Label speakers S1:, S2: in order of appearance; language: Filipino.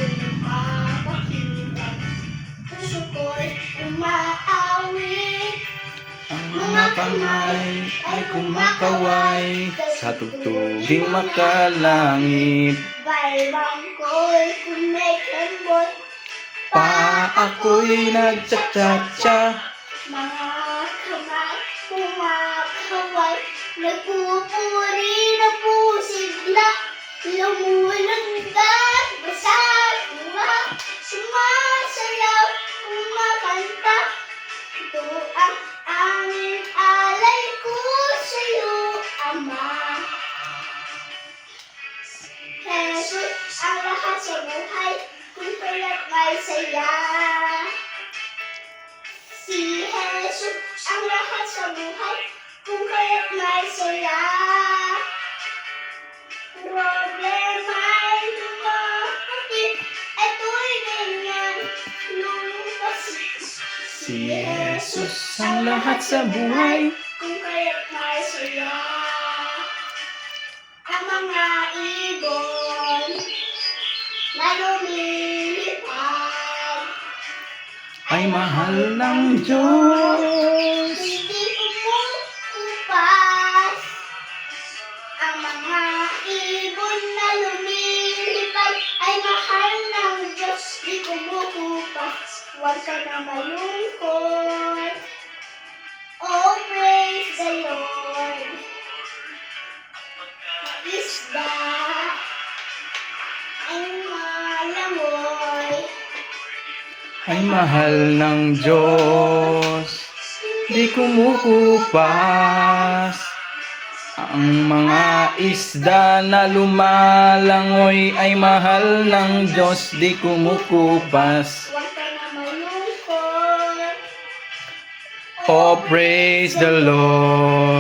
S1: pinapakinggan. Puso ko'y umaawit.
S2: Ang mga kamay ay kumakaway sa tugtuging makalangit.
S1: Baybang ko'y kumikembot.
S2: Pa ako'y nagcha-cha-cha.
S1: Mga kamay kumakaway. Nagpupuri na pusigla. Lumulundag basa tunga. Sumasayaw kumakanta. Ito ang aming alay ko sa'yo, Ama. Jesus ang lahat sa buhay, kung kaya't may saya. Si Jesus ang lahat sa buhay, kung kaya't may saya. Problema ay lumapit, ito'y ganyan, lulumpasin.
S2: Si Jesus ang lahat sa buhay.
S1: Kung kaya't may saya. Ang mga ibon na lumilipad
S2: Ay mahal ng Diyos.
S1: hindi kumukupas. Ang mga ibon na lumilipad ay mahal ng Diyos, di kumukupas. Huwag ka na malungkot. Oh, praise the Lord. Isda ay malamoy.
S2: Ay mahal ng Diyos. Di kumukupas. Ang mga isda na lumalangoy ay mahal ng Diyos. Di kumukupas.
S1: Huwag ka na malungkot.
S2: Oh, praise the Lord.